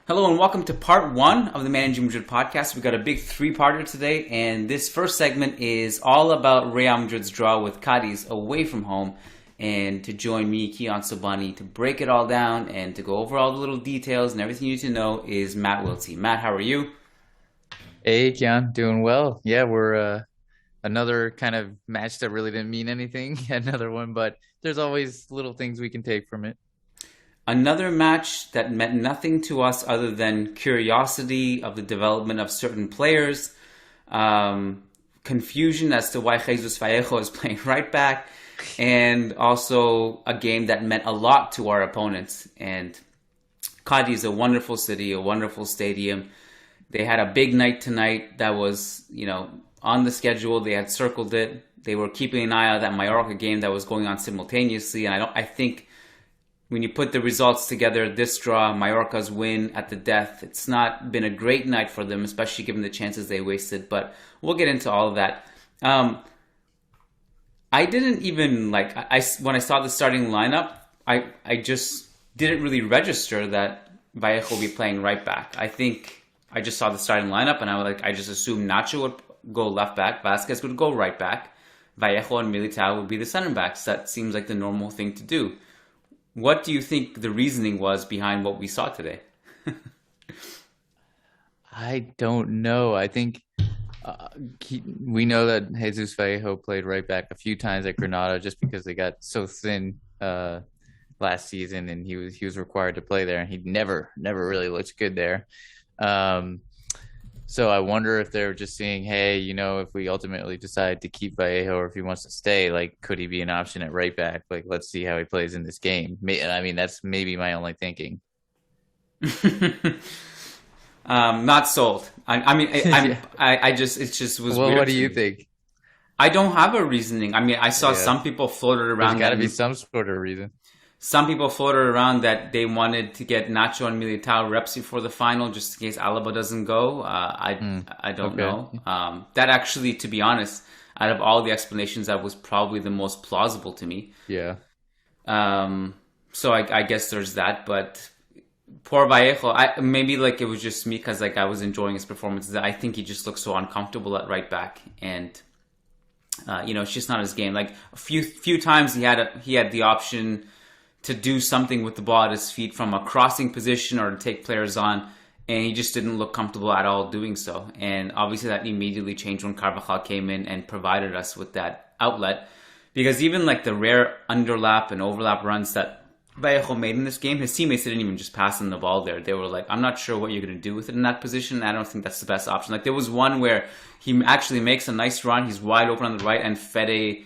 Hello and welcome to part one of the Managing Madrid podcast. We've got a big three-parter today, and this first segment is all about Real Madrid's draw with Cadiz away from home. And to join me, Kian Sobani, to break it all down and to go over all the little details and everything you need to know is Matt Wiltsey. Matt, how are you? Hey, Kian, doing well. Yeah, we're another kind of match that really didn't mean anything. Another one, but there's always little things we can take from it. Another match that meant nothing to us other than curiosity of the development of certain players, confusion as to why Jesus Vallejo is playing right back, and also a game that meant a lot to our opponents. And Cadiz is a wonderful city, a wonderful stadium. They had a big night tonight that was, on the schedule. They had circled it. They were keeping an eye on that Mallorca game that was going on simultaneously. And I think when you put the results together, this draw, Mallorca's win at the death, it's not been a great night for them, especially given the chances they wasted. But we'll get into all of that. I didn't even when I saw the starting lineup, I just didn't really register that Vallejo would be playing right back. I think I just saw the starting lineup and I just assumed Nacho would go left back, Vasquez would go right back, Vallejo and Militao would be the center backs. That seems like the normal thing to do. What do you think the reasoning was behind what we saw today? I don't know. I think uh, we know that Jesus Vallejo played right back a few times at Granada just because they got so thin last season, and he was required to play there, and he never really looked good there. Um, so I wonder if they're just seeing, hey, if we ultimately decide to keep Vallejo or if he wants to stay, like, could he be an option at right back? Like, let's see how he plays in this game. I mean, that's maybe my only thinking. Not sold. I mean, Yeah. I just it just was Well, what weird do to you me. think? I don't have a reasoning. I mean, I saw Yeah, some people floated there's around got that to be some sort of reason. they wanted to get Nacho and Militao reps before the final, just in case Alaba doesn't go. Hmm. I don't Okay. know. That actually, to be honest, out of all the explanations, that was probably the most plausible to me. Yeah. Um, so I guess there's that, but poor Vallejo. Maybe it was just me because I was enjoying his performances. I think he just looked so uncomfortable at right back, and it's just not his game. Like a few times he had the option to do something with the ball at his feet from a crossing position or to take players on, and he just didn't look comfortable at all doing so. And obviously that immediately changed when Carvajal came in and provided us with that outlet. Because even the rare underlap and overlap runs that Vallejo made in this game, his teammates didn't even just pass him the ball there. They were like, I'm not sure what you're going to do with it in that position. I don't think that's the best option. Like there was one where he actually makes a nice run. He's wide open on the right, and Fede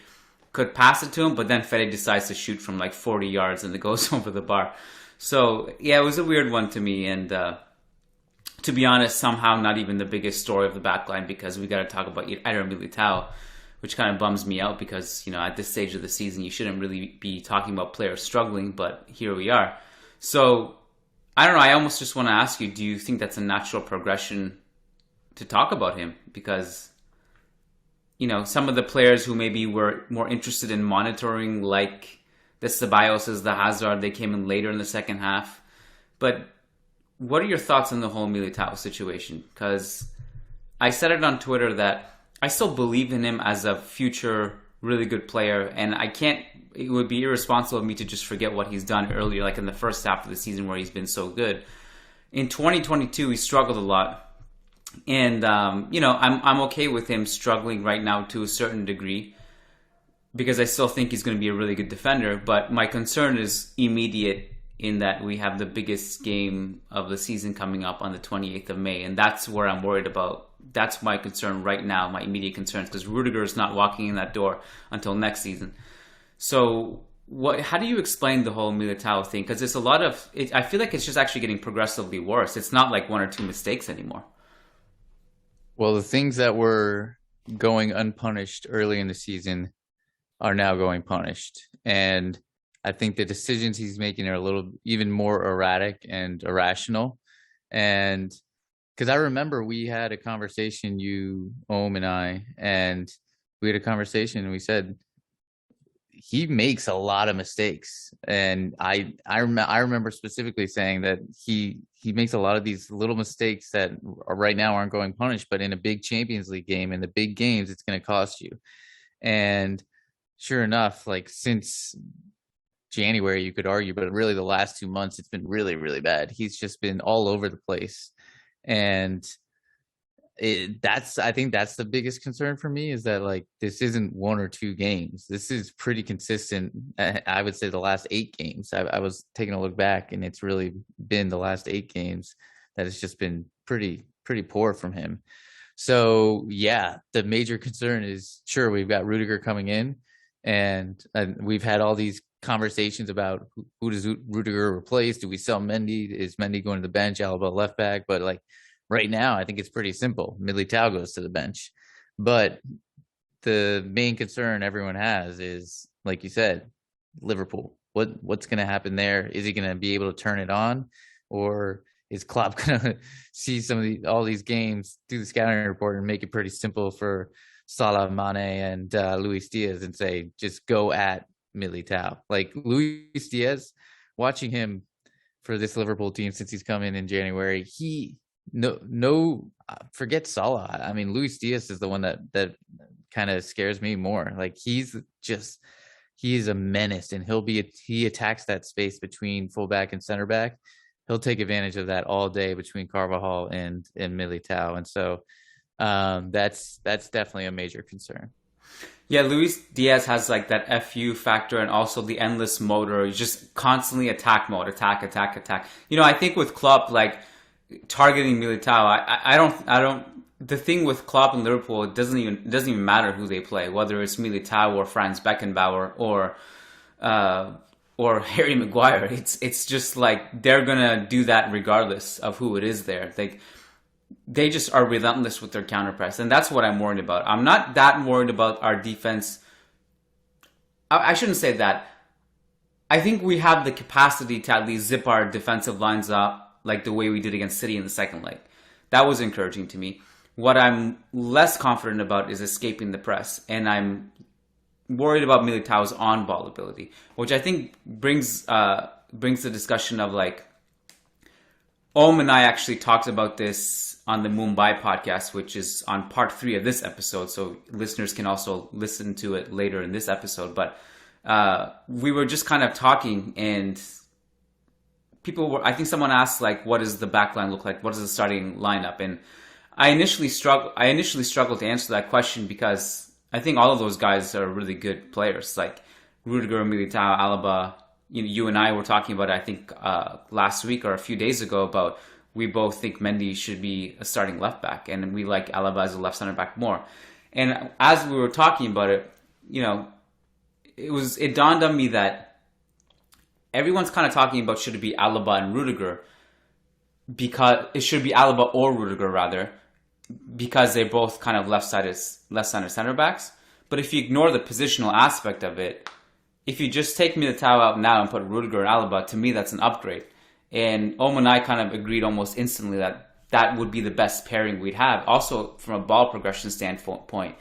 could pass it to him, but then Fede decides to shoot from 40 yards and it goes over the bar. So yeah, it was a weird one to me, and to be honest, somehow not even the biggest story of the backline because we got to talk about Eder Militao, which kind of bums me out because at this stage of the season you shouldn't really be talking about players struggling, but here we are. So I don't know. I almost just want to ask you: do you think that's a natural progression to talk about him? Because some of the players who maybe were more interested in monitoring, like the Ceballos, the Hazard, they came in later in the second half. But what are your thoughts on the whole Militao situation? Because I said it on Twitter that I still believe in him as a future really good player, and I can't. It would be irresponsible of me to just forget what he's done earlier, like in the first half of the season where he's been so good. In 2022, he struggled a lot, and I'm okay with him struggling right now to a certain degree because I still think he's going to be a really good defender. But my concern is immediate in that we have the biggest game of the season coming up on the 28th of May, and that's where I'm worried about. That's my concern right now, my immediate concerns, because Rudiger is not walking in that door until next season. So how do you explain the whole Militao thing? Because there's a lot of I feel like it's just actually getting progressively worse. It's not like one or two mistakes anymore. Well, the things that were going unpunished early in the season are now going punished. And I think the decisions he's making are a little even more erratic and irrational. And because I remember we had a conversation, you, Ohm, and I, and we had a conversation and we said he makes a lot of mistakes, and I remember specifically saying that he makes a lot of these little mistakes that right now aren't going punished, but in a big Champions League game, in the big games, it's going to cost you. And sure enough, like since January, you could argue, but really the last 2 months, it's been really, really bad. He's just been all over the place. And I think that's the biggest concern for me, is that like this isn't one or two games. This is pretty consistent. I would say the last 8 games. I was taking a look back, and it's really been the last 8 games that it's just been pretty poor from him. So yeah, the major concern is, sure, we've got Rudiger coming in, and we've had all these conversations about who does Rudiger replace? Do we sell Mendy? Is Mendy going to the bench? Alaba left back? But like right now, I think it's pretty simple. Militao goes to the bench. But the main concern everyone has is, like you said, Liverpool. What's going to happen there? Is he going to be able to turn it on, or is Klopp going to see all these games through the scouting report and make it pretty simple for Salah, Mane, and Luis Diaz and say, just go at Militao? Like Luis Diaz, watching him for this Liverpool team since he's come in January, forget Salah. I mean, Luis Diaz is the one that kind of scares me more. Like he is a menace, and he attacks that space between fullback and center back. He'll take advantage of that all day between Carvajal and Militao. And so that's definitely a major concern. Yeah, Luis Diaz has like that FU factor, and also the endless motor. He's just constantly attack mode, attack. I think with Klopp, like targeting Militao, I don't. The thing with Klopp and Liverpool, it doesn't even matter who they play, whether it's Militao or Franz Beckenbauer or Harry Maguire. It's just like they're gonna do that regardless of who it is there. They just are relentless with their counter press, and that's what I'm worried about. I'm not that worried about our defense. I shouldn't say that. I think we have the capacity to at least zip our defensive lines up like the way we did against City in the second leg. That was encouraging to me. What I'm less confident about is escaping the press, and I'm worried about Militao's on-ball ability, which I think brings the discussion of like, Om and I actually talked about this on the Mumbai podcast, which is on part 3 of this episode, so listeners can also listen to it later in this episode. But we were just kind of talking, and I think someone asked like, what does the backline look like? What is the starting lineup? And I initially struggled to answer that question, because I think all of those guys are really good players, like Rudiger, Militao, Alaba. You and I were talking about it, I think last week or a few days ago, about we both think Mendy should be a starting left back, and we like Alaba as a left center back more. And as we were talking about it, it dawned on me that everyone's kind of talking about, should it be Alaba and Rudiger, because it should be Alaba or Rudiger rather, because they're both kind of left-sided center backs. But if you ignore the positional aspect of it, if you just take Militao out now and put Rudiger and Alaba, to me that's an upgrade. And Om and I kind of agreed almost instantly that would be the best pairing we'd have. Also, from a ball progression standpoint,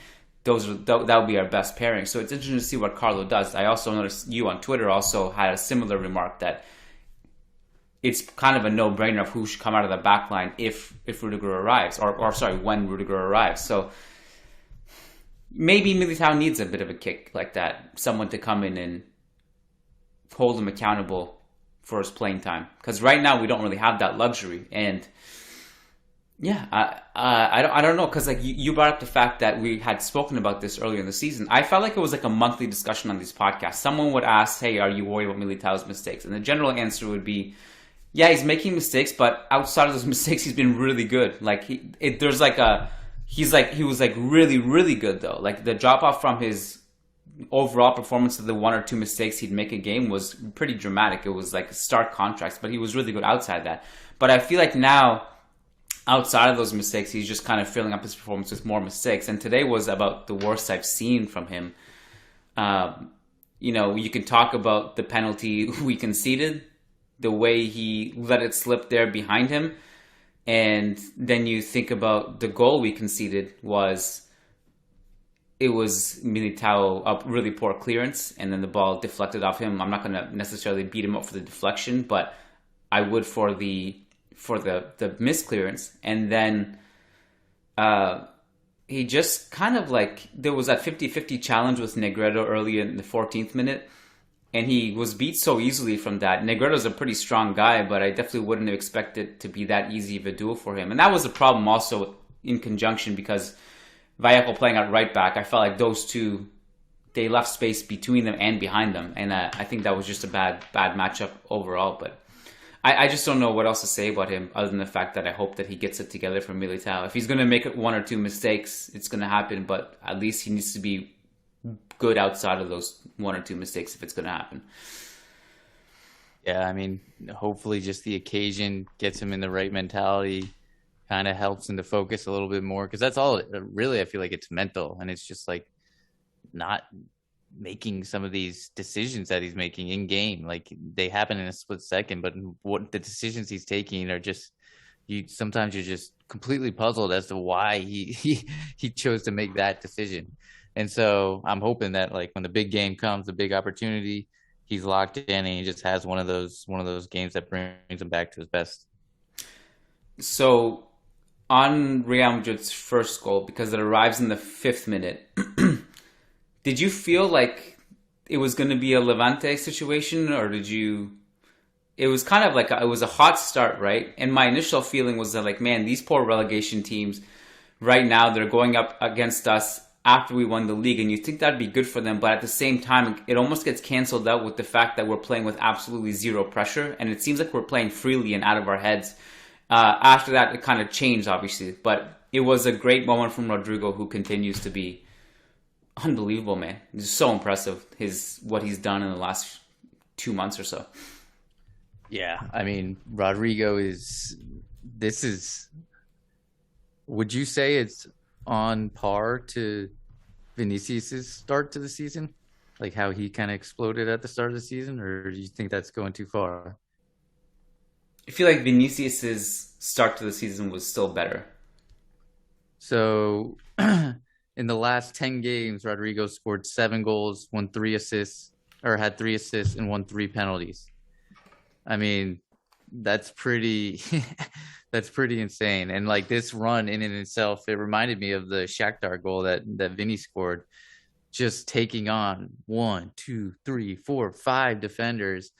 that would be our best pairing. So it's interesting to see what Carlo does. I also noticed you on Twitter also had a similar remark that it's kind of a no-brainer of who should come out of the back line if Rudiger arrives, or when Rudiger arrives. So maybe Militao needs a bit of a kick like that, someone to come in and hold him accountable for his playing time. Because right now we don't really have that luxury. And yeah, I don't know, because like you brought up the fact that we had spoken about this earlier in the season. I felt like it was like a monthly discussion on these podcasts. Someone would ask, hey, are you worried about Militao's mistakes? And the general answer would be, yeah, he's making mistakes, but outside of those mistakes, he's been really good. Like he was like really, really good though. Like the drop off from his overall performance to the 1 or 2 mistakes he'd make a game was pretty dramatic. It was like stark contrast, but he was really good outside that. But I feel like now, outside of those mistakes, he's just kind of filling up his performance with more mistakes. And today was about the worst I've seen from him. You can talk about the penalty we conceded, the way he let it slip there behind him. And then you think about the goal we conceded it was Militao up really poor clearance, and then the ball deflected off him. I'm not going to necessarily beat him up for the deflection, but I would for the misclearance. And then he just kind of like, there was that 50-50 challenge with Negredo early in the 14th minute, and he was beat so easily from that. Negredo's a pretty strong guy, but I definitely wouldn't have expected to be that easy of a duel for him. And that was the problem also in conjunction, because Vallejo playing at right back, I felt like those two, they left space between them and behind them. And I think that was just a bad matchup overall. But I just don't know what else to say about him other than the fact that I hope that he gets it together for Militao. If he's going to make one or two mistakes, it's going to happen, but at least he needs to be good outside of those one or two mistakes if it's going to happen. Yeah, I mean, hopefully just the occasion gets him in the right mentality, kind of helps him to focus a little bit more, because that's all really, I feel like it's mental, and it's just like not making some of these decisions that he's making in game. Like, they happen in a split second, but what the decisions he's taking are just, sometimes you're just completely puzzled as to why he chose to make that decision. And so I'm hoping that, like, when the big game comes, the big opportunity, he's locked in and he just has one of those games that brings him back to his best. So on Real Madrid's first goal, because it arrives in the 5th minute, did you feel like it was going to be a Levante situation, or did you? It was kind of like it was a hot start, right? And my initial feeling was that, like, man, these poor relegation teams right now, they're going up against us after we won the league, and you think that'd be good for them, but at the same time, it almost gets canceled out with the fact that we're playing with absolutely zero pressure, and it seems like we're playing freely and out of our heads. After that, it kind of changed, obviously, but it was a great moment from Rodrigo, who continues to be unbelievable, man. It's so impressive, what he's done in the last 2 months or so. Yeah, I mean, Rodrigo would you say it's on par to Vinicius' start to the season? Like how he kind of exploded at the start of the season, or do you think that's going too far? I feel like Vinicius' start to the season was still better. So in the last 10 games, Rodrigo scored 7 goals, had 3 assists, and won 3 penalties. I mean, that's pretty that's pretty insane. And like, this run in and itself, it reminded me of the Shakhtar goal that Vinny scored, just taking on 1, 2, 3, 4, 5 defenders,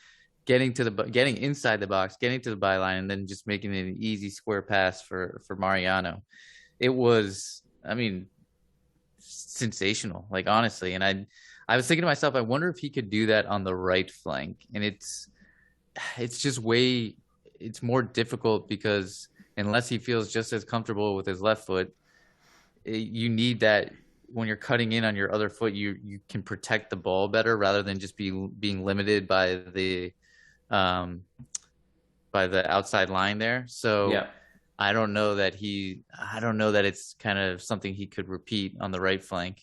getting inside the box, getting to the byline, and then just making it an easy square pass for Mariano. It was, I mean, sensational, like, honestly. And I was thinking to myself, I wonder if he could do that on the right flank. And it's just it's more difficult, because unless he feels just as comfortable with his left foot, you need that when you're cutting in on your other foot, you can protect the ball better rather than just being limited by the outside line there. So yeah. I don't know that it's kind of something he could repeat on the right flank.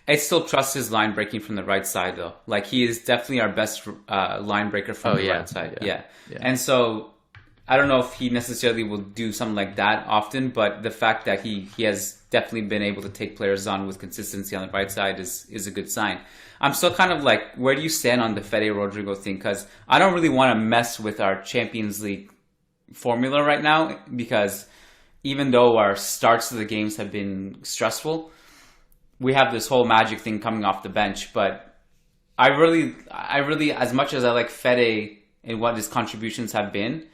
I still trust his line breaking from the right side, though. Like, he is definitely our best line breaker from the right side. Yeah. And so I don't know if he necessarily will do something like that often, but the fact that he has definitely been able to take players on with consistency on the right side is a good sign. I'm still kind of like, where do you stand on the Fede Rodrigo thing? Because I don't really want to mess with our Champions League formula right now, because even though our starts to the games have been stressful, we have this whole magic thing coming off the bench. But I really, as much as I like Fede and what his contributions have been,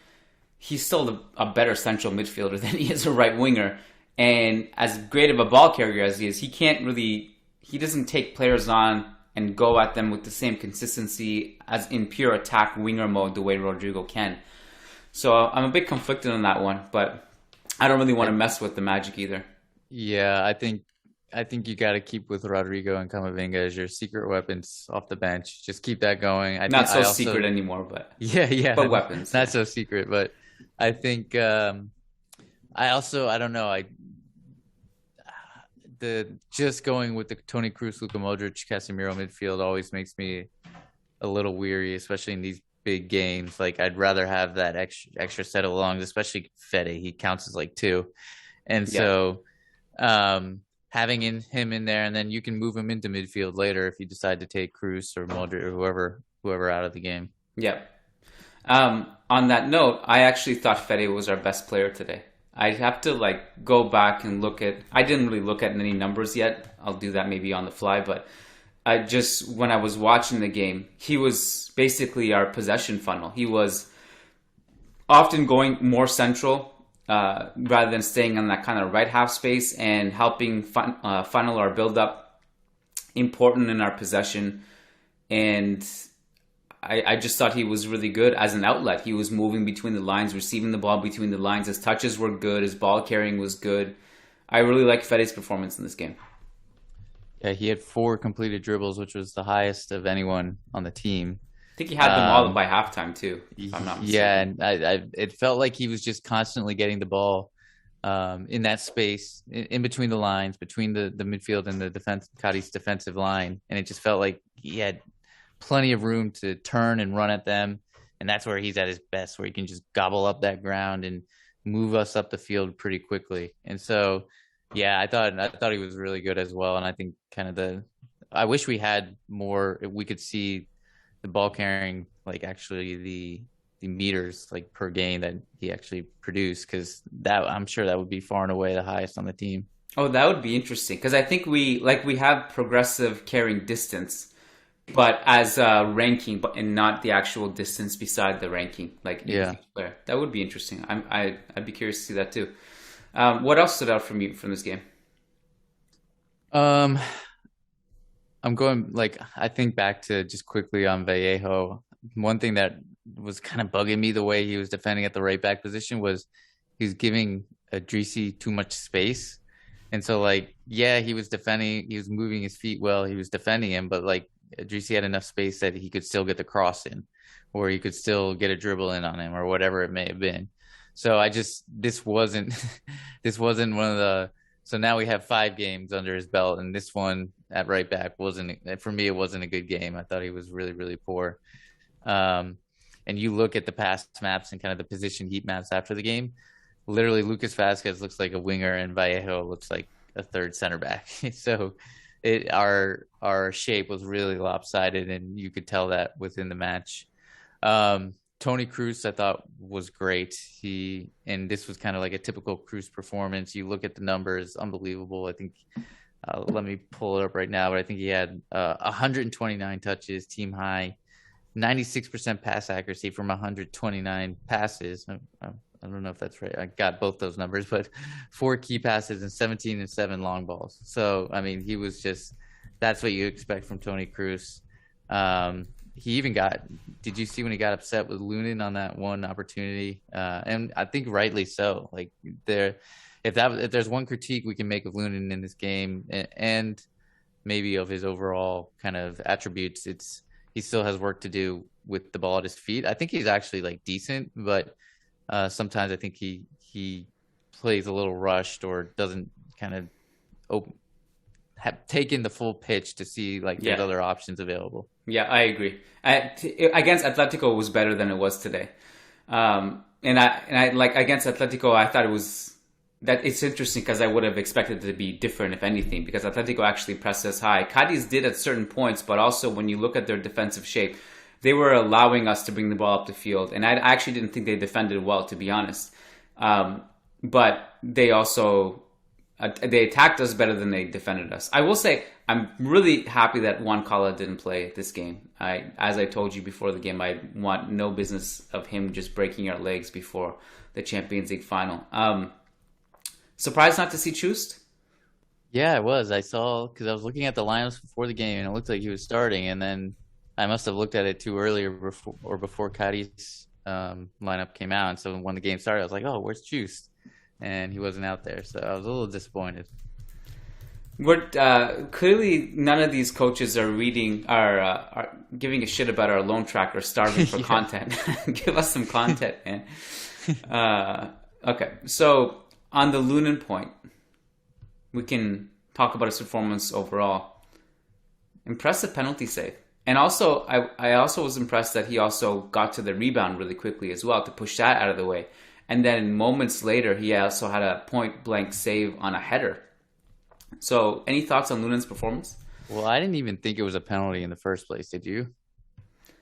he's still a better central midfielder than he is a right winger. And as great of a ball carrier as he is, he doesn't take players on and go at them with the same consistency as in pure attack winger mode the way Rodrigo can. So I'm a bit conflicted on that one, but I don't really want to mess with the magic either. Yeah, I think you got to keep with Rodrigo and Camavinga as your secret weapons off the bench. Just keep that going. Not so secret anymore, but yeah, but weapons. Not so secret, but I think I don't know. Just going with the Toni Kroos, Luka Modric, Casemiro midfield always makes me a little weary, especially in these big games. Like, I'd rather have that extra set of lungs, especially Fede. He counts as like 2, and so. having him in there, and then you can move him into midfield later if you decide to take Cruz or Modric or whoever out of the game. Yeah. On that note, I actually thought Fede was our best player today. I'd have to like go back and look at. I didn't really look at any numbers yet. I'll do that maybe on the fly, but when I was watching the game, he was basically our possession funnel. He was often going more central rather than staying in that kind of right half space and helping funnel our build up. Important in our possession, and I just thought he was really good as an outlet. He was moving between the lines, receiving the ball between the lines. His touches were good. His ball carrying was good. I really liked Fede's performance in this game. Yeah, he had 4 completed dribbles, which was the highest of anyone on the team. I think he had them all by halftime too, if I'm not mistaken. Yeah, and it felt like he was just constantly getting the ball in that space, in between the lines, between the midfield and the Cadiz defensive line. And it just felt like he had plenty of room to turn and run at them. And that's where he's at his best, where he can just gobble up that ground and move us up the field pretty quickly. And so, yeah, I thought he was really good as well. And I think I wish we had more, we could see the ball carrying, like actually the meters like per game that he actually produced, because that, I'm sure that would be far and away the highest on the team. Oh, that would be interesting, because I think we have progressive carrying distance, but as ranking, and not the actual distance beside the ranking. Like, yeah, player. That would be interesting. I'd be curious to see that too. What else stood out from you from this game? I'm going, like, I think back to just quickly on Vallejo. One thing that was kind of bugging me the way he was defending at the right back position was he was giving Idrissi too much space. And so, like, yeah, he was defending, he was moving his feet well, he was defending him, but like Idrissi had enough space that he could still get the cross in, or he could still get a dribble in on him, or whatever it may have been. So this wasn't one of the, so now we have 5 games under his belt, and this one at right back wasn't, for me, it wasn't a good game. I thought he was really, really poor. And you look at the past maps and kind of the position heat maps after the game, literally Lucas Vazquez looks like a winger and Vallejo looks like a third center back. So our shape was really lopsided, and you could tell that within the match. Toni Kroos, I thought, was great. And this was kind of like a typical Kroos performance. You look at the numbers, unbelievable. I think, let me pull it up right now, but I think he had 129 touches, team high, 96% pass accuracy from 129 passes. I don't know if that's right. I got both those numbers, but 4 key passes and 17 and 7 long balls. So, I mean, he was just, that's what you expect from Toni Kroos. He even did you see when he got upset with Lunin on that one opportunity? And I think rightly so. Like, if there's one critique we can make of Lunin in this game, and maybe of his overall kind of attributes, it's he still has work to do with the ball at his feet. I think he's actually like decent, but sometimes I think he plays a little rushed, or doesn't kind of have taken the full pitch to see like what other options available. Yeah, I agree. Against Atletico, it was better than it was today. And I like against Atletico, I thought it's interesting, because I would have expected it to be different, if anything, because Atletico actually pressed us high. Cadiz did at certain points, but also when you look at their defensive shape, they were allowing us to bring the ball up the field. And I actually didn't think they defended well, to be honest. But they also, they attacked us better than they defended us. I will say, I'm really happy that Juan Cala didn't play this game. As I told you before the game, I want no business of him just breaking our legs before the Champions League final. Surprised not to see Chust? Yeah, I was. I saw, because I was looking at the lineups before the game, and it looked like he was starting, and then I must have looked at it too early before Cadiz lineup came out. And so when the game started, I was like, oh, where's Chust? And he wasn't out there, so I was a little disappointed. Clearly none of these coaches are giving a shit about our loan track, or starving for content. Give us some content, man. Okay, so on the Lunin point, we can talk about his performance overall. Impressive penalty save. And also, I also was impressed that he also got to the rebound really quickly as well, to push that out of the way. And then moments later, he also had a point-blank save on a header. So, any thoughts on Lunen's performance? Well, I didn't even think it was a penalty in the first place. Did you?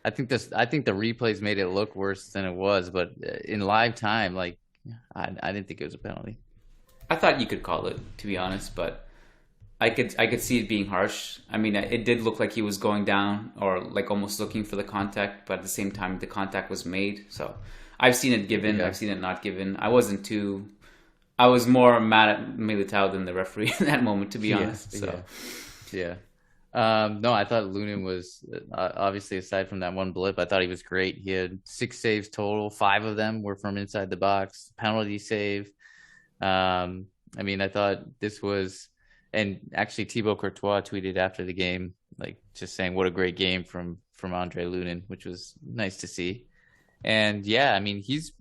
I think the replays made it look worse than it was, but in live time, like I didn't think it was a penalty. I thought you could call it, to be honest, but I could see it being harsh. I mean, it did look like he was going down or like almost looking for the contact, but at the same time, the contact was made. So I've seen it given, Yeah, I've seen it not given. I was more mad at Militao than the referee in that moment, to be yeah, honest. yeah, So yeah. No, I thought Lunin was obviously aside from that one blip, I thought he was great. He had 6 saves total. 5 of them were from inside the box. Penalty save. I mean, I thought this was, and actually Thibaut Courtois tweeted after the game, like just saying what a great game from Andre Lunin, which was nice to see. And yeah, I mean, he's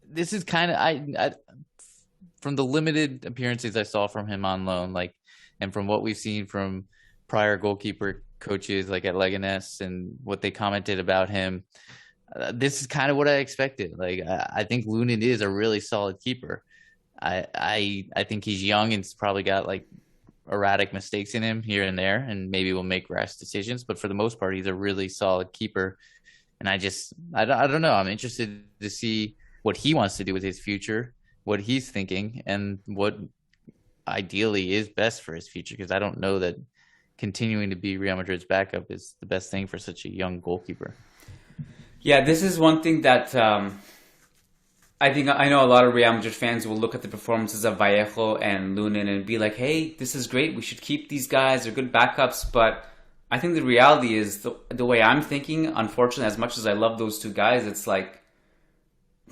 this is kind of I from the limited appearances I saw from him on loan, like, and from what we've seen from prior goalkeeper coaches like at Leganes and what they commented about him, this is kind of what I expected. Like, I think Lunin is a really solid keeper. I think he's young and's probably got like erratic mistakes in him here and there, and maybe will make rash decisions. But for the most part, he's a really solid keeper. And I don't know. I'm interested to see what he wants to do with his future, what he's thinking, and what ideally is best for his future. Because I don't know that continuing to be Real Madrid's backup is the best thing for such a young goalkeeper. yeah, this is one thing that I know a lot of Real Madrid fans will look at the performances of Vallejo and Lunin and be like, "Hey, this is great. We should keep these guys. They're good backups." But I think the reality is the way I'm thinking. Unfortunately, as much as I love those two guys, it's like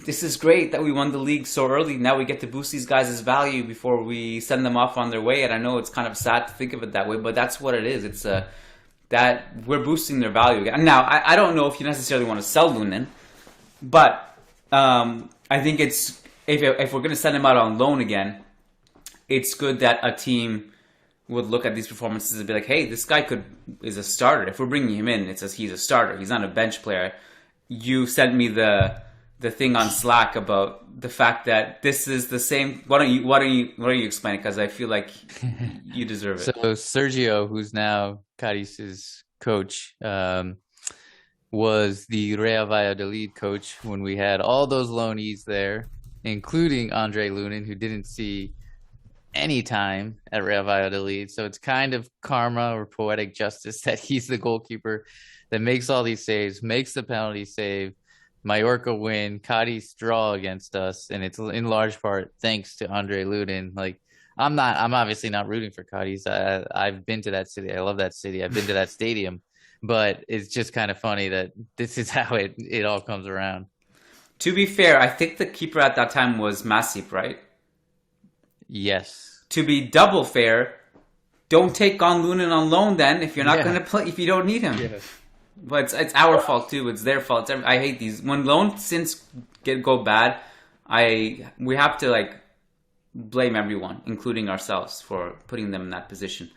this is great that we won the league so early. Now we get to boost these guys' value before we send them off on their way. And I know it's kind of sad to think of it that way, but that's what it is. It's that we're boosting their value. And now I don't know if you necessarily want to sell Lunin, but I think it's if we're going to send him out on loan again, it's good that a team would look at these performances and be like, "Hey, this guy is a starter. If we're bringing him in, he's a starter. He's not a bench player." You sent me the thing on Slack about the fact that this is the same. Why don't you explain it? Because I feel like you deserve So it. Sergio, who's now Cadiz's coach, was the Real Valladolid coach when we had all those loanees there, including Andre Lunin, who didn't see any time at Real Valladolid. So it's kind of karma or poetic justice that he's the goalkeeper that makes all these saves, makes the penalty save. Mallorca win, Cadiz draw against us, and it's in large part thanks to Andre Lunin. Like, I'm obviously not rooting for Cadiz. I've been to that city. I love that city. I've been to that stadium, but it's just kind of funny that this is how it all comes around. To be fair, I think the keeper at that time was Masip, right? Yes. To be double fair, don't take on Lunin on loan then if you're not going Yeah. to play if you don't need him. Yeah. But it's our fault too. It's their fault. I hate these when loan stints go bad. We have to like blame everyone, including ourselves, for putting them in that position.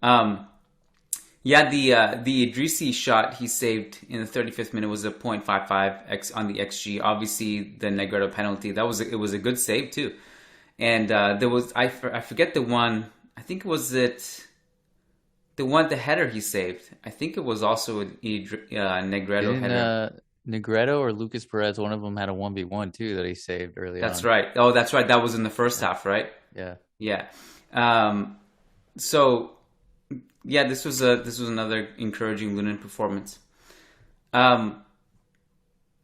Yeah, the Idrissi shot he saved in the 35th minute was a .55 x on the xG. Obviously, the Negredo penalty it was a good save too. And there was I forget the one. I think it was the header he saved. I think it was also a Negredo Didn't header. Negredo or Lucas Perez, one of them had a 1v1 too that he saved early That's on. right. Oh, that's right. That was in the first half, right? Yeah. Yeah. So yeah, this was another encouraging Lunin performance.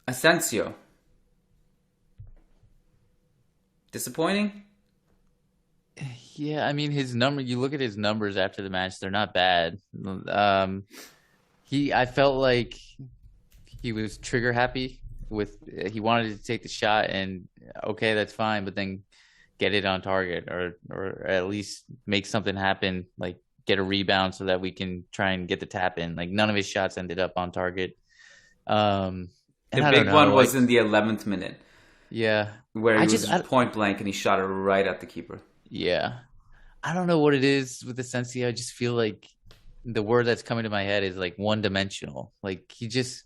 Asensio, disappointing. Yeah, I mean you look at his numbers after the match, they're not bad. I felt like he was trigger happy he wanted to take the shot and okay, that's fine, but then get it on target or at least make something happen, like get a rebound so that we can try and get the tap in. Like none of his shots ended up on target. And The I don't big one know, was like in the 11th minute yeah. where he I was just I, point blank and he shot it right at the keeper. yeah. I don't know what it is with Asensio. I just feel like the word that's coming to my head is like one dimensional. Like he just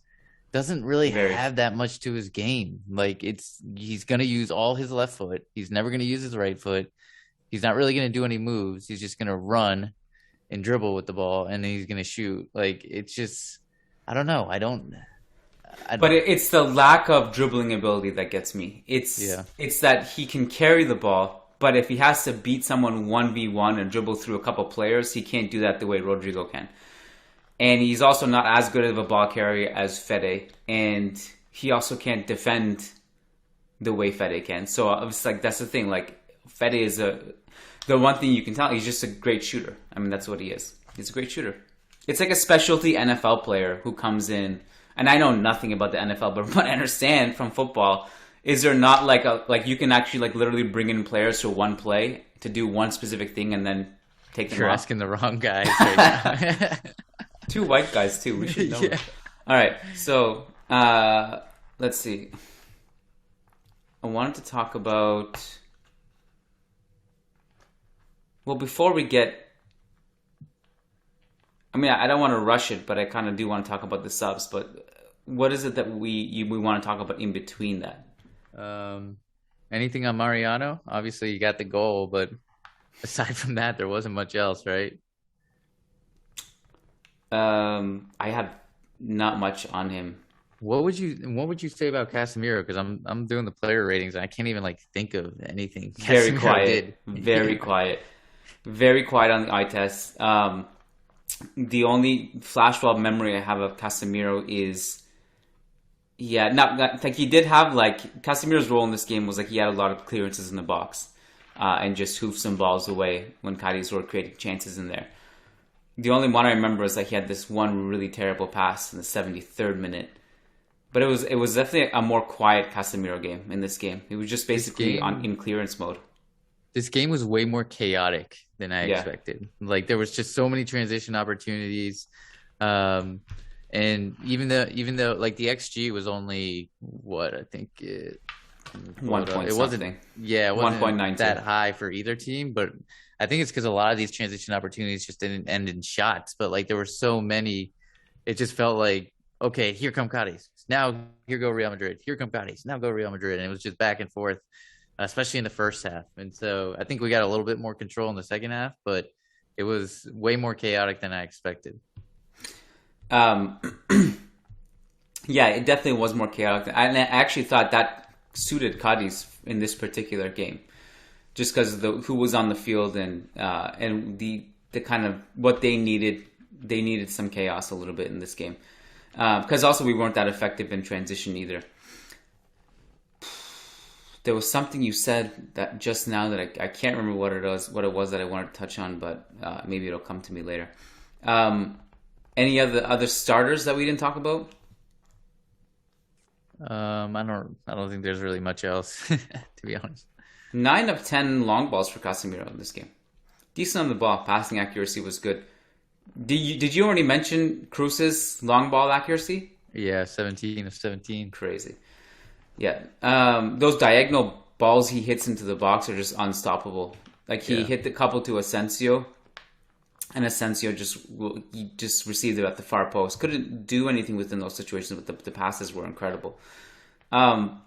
doesn't really Very. have that much to his game. Like he's gonna use all his left foot. He's never gonna use his right foot. he's not really going to do any moves. He's just going to run and dribble with the ball, and then he's going to shoot. Like, it's just, I don't know. But it's the lack of dribbling ability that gets me. Yeah. It's that he can carry the ball, but if he has to beat someone 1v1 and dribble through a couple players, he can't do that the way Rodrigo can. And he's also not as good of a ball carrier as Fede, and he also can't defend the way Fede can. So it's like, that's the thing. Like, Fede is the one thing you can tell, he's just a great shooter. I mean, that's what he is. He's a great shooter. It's like a specialty NFL player who comes in, and I know nothing about the NFL, but what I understand from football is there not like you can actually like literally bring in players for one play to do one specific thing and then take them You're off? asking the wrong guys right now. Two white guys too. We should know. Yeah. All right, so let's see. I wanted to talk about. Well, before we get, I mean, I don't want to rush it, but I kind of do want to talk about the subs. But what is it that we want to talk about in between that? Anything on Mariano? Obviously, you got the goal, but aside from that, there wasn't much else, right? I have not much on him. What would you say about Casemiro? Because I'm doing the player ratings and I can't even like think of anything. Very Casemiro quiet. did. Very quiet. Very quiet on the eye test. The only flashbulb memory I have of Casemiro is, like he did have like Casemiro's role in this game was like he had a lot of clearances in the box, and just hoofed some balls away when Cadiz were creating chances in there. The only one I remember is like he had this one really terrible pass in the 73rd minute. But it was definitely a more quiet Casemiro game in this game. It was just basically in clearance mode. This game was way more chaotic than I expected. Like there was just so many transition opportunities, and even though like the XG was only what I think it 1 point it wasn't something. It wasn't 1.92 that high for either team, but I think it's because a lot of these transition opportunities just didn't end in shots. But like there were so many, it just felt like, okay, here come Cadiz. Now here go Real Madrid. Here come Cadiz. Now go Real Madrid. And it was just back and forth, especially in the first half. And so I think we got a little bit more control in the second half, but it was way more chaotic than I expected. Yeah, it definitely was more chaotic. I actually thought that suited Cadiz in this particular game, just because of who was on the field and the kind of what they needed. They needed some chaos a little bit in this game, because also we weren't that effective in transition either. There was something you said that just now that I can't remember what it was that I wanted to touch on, but maybe it'll come to me later. Any other starters that we didn't talk about? I don't think there's really much else, to be honest. 9 of 10 long balls for Casemiro in this game. Decent on the ball. Passing accuracy was good. Did you already mention Cruz's long ball accuracy? Yeah, 17 of 17. Crazy. Yeah. Those diagonal balls he hits into the box are just unstoppable. Like he hit the couple to Asensio, and Asensio just received it at the far post. Couldn't do anything within those situations, but the passes were incredible. I'm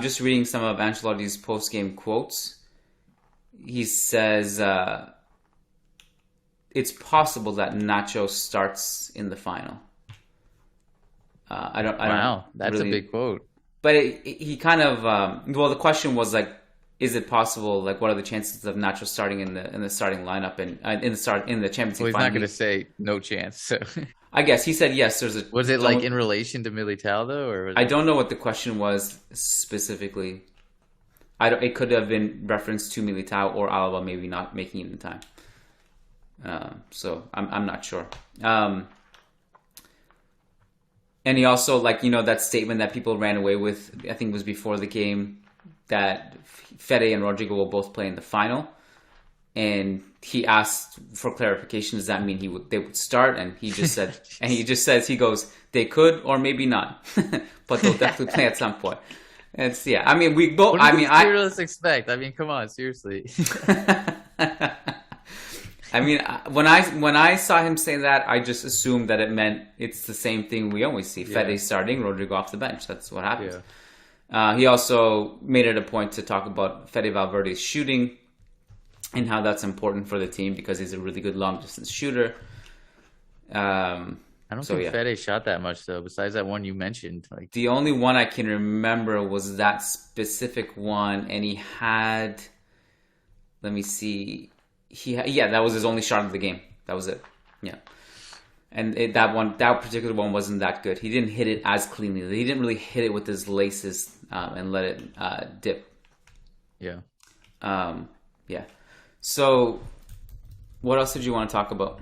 just reading some of Ancelotti's post-game quotes. He says it's possible that Nacho starts in the final. Wow, that's really, a big quote. But he kind of the question was like, is it possible? Like, what are the chances of Nacho starting in the starting lineup and in the Champions League? Well, he's not going to say no chance. So I guess he said yes. Was it like in relation to Militao though, or I don't know what the question was specifically. It could have been reference to Militao or Alaba maybe not making it in time. So I'm not sure. And he also, like, that statement that people ran away with, I think it was before the game, that Fede and Rodrigo will both play in the final. And he asked for clarification, does that mean they would start? And he just said, he goes, they could or maybe not, but they'll definitely play at some point. It's I mean, we both. What did I expect. I mean, come on, seriously. I mean, when I saw him say that, I just assumed that it meant it's the same thing we always see: Fede starting, Rodrigo off the bench. That's what happens. He also made it a point to talk about Fede Valverde's shooting and how that's important for the team because he's a really good long distance shooter. I don't think Fede shot that much though. Besides that one you mentioned, like the only one I can remember was that specific one, and he had. Let me see. That was his only shot of the game. That was it. Yeah, and that particular one wasn't that good. He didn't hit it as cleanly. He didn't really hit it with his laces and let it dip. Yeah. Yeah. So, what else did you want to talk about?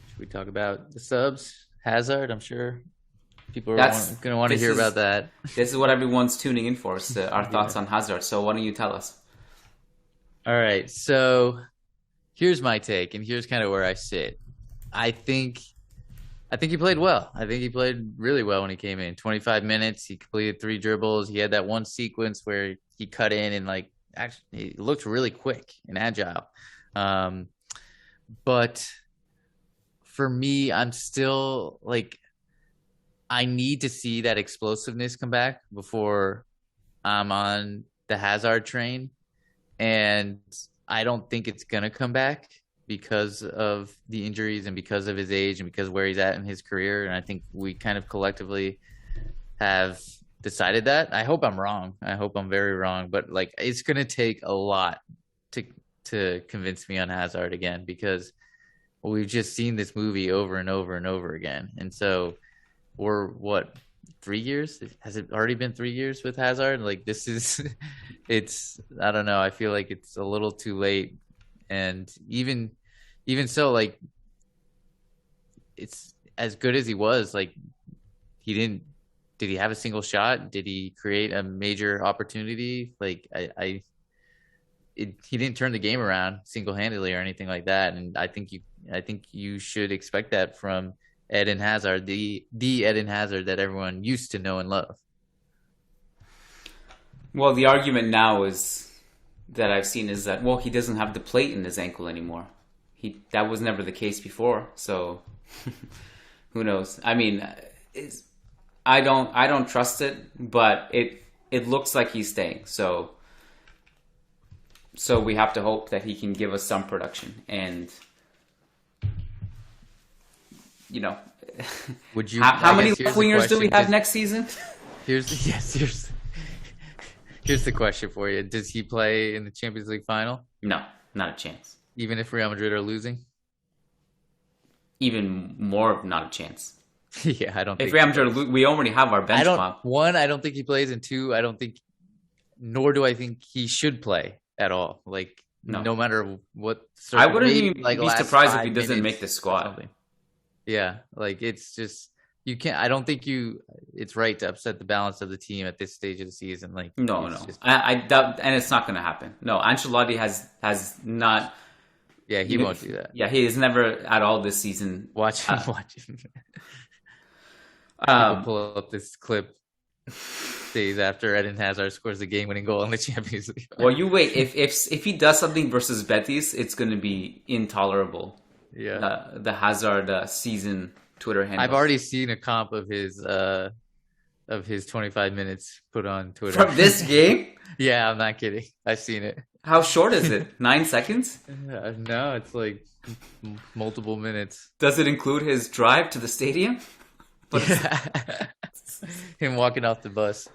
Should we talk about the subs? Hazard, I'm sure people are going to want to hear about that. This is what everyone's tuning in for, is our thoughts on Hazard. So why don't you tell us? All right. So here's my take, and here's kind of where I sit. I think he played well. I think he played really well when he came in. 25 minutes, he completed 3 dribbles. He had that one sequence where he cut in and actually he looked really quick and agile. But for me, I'm still I need to see that explosiveness come back before I'm on the Hazard train. And I don't think it's going to come back because of the injuries and because of his age and because of where he's at in his career. And I think we kind of collectively have decided that. I hope I'm wrong. I hope I'm very wrong. But it's going to take a lot to convince me on Hazard again, because we've just seen this movie over and over and over again. And so we're 3 years? Has it already been 3 years with Hazard? This is, I don't know. I feel like it's a little too late. And even so, it's as good as he was. Did he have a single shot? Did he create a major opportunity? He didn't turn the game around single-handedly or anything like that. And I think you should expect that from Eden Hazard, the Eden Hazard that everyone used to know and love. Well, the argument now that I've seen is that, he doesn't have the plate in his ankle anymore. That was never the case before. So who knows? I mean, I don't trust it, but it looks like he's staying. So we have to hope that he can give us some production. And would you? How many left wingers do we have next season? Here's the question for you: does he play in the Champions League final? No, not a chance. Even if Real Madrid are losing? Even more, not a chance. Yeah, I don't think. If Real Madrid, we already have our bench spot. One, I don't think he plays, and two, nor do I think he should play at all. No matter what. I wouldn't even be surprised if he doesn't make the squad. Yeah, it's just you can't. I don't think it's right to upset the balance of the team at this stage of the season. No. I doubt, and it's not going to happen. No, Ancelotti has not. Yeah, he won't do that. Yeah, he has never at all this season. Watch him. I'll pull up this clip days after Eden Hazard scores the game-winning goal in the Champions League. Well, you wait. If he does something versus Betis, it's going to be intolerable. Yeah, the Hazard season Twitter handle. I've already seen a comp of his 25 minutes put on Twitter from this game. Yeah, I'm not kidding. I've seen it. How short is it? 9 seconds? No, it's multiple minutes. Does it include his drive to the stadium? Him walking off the bus.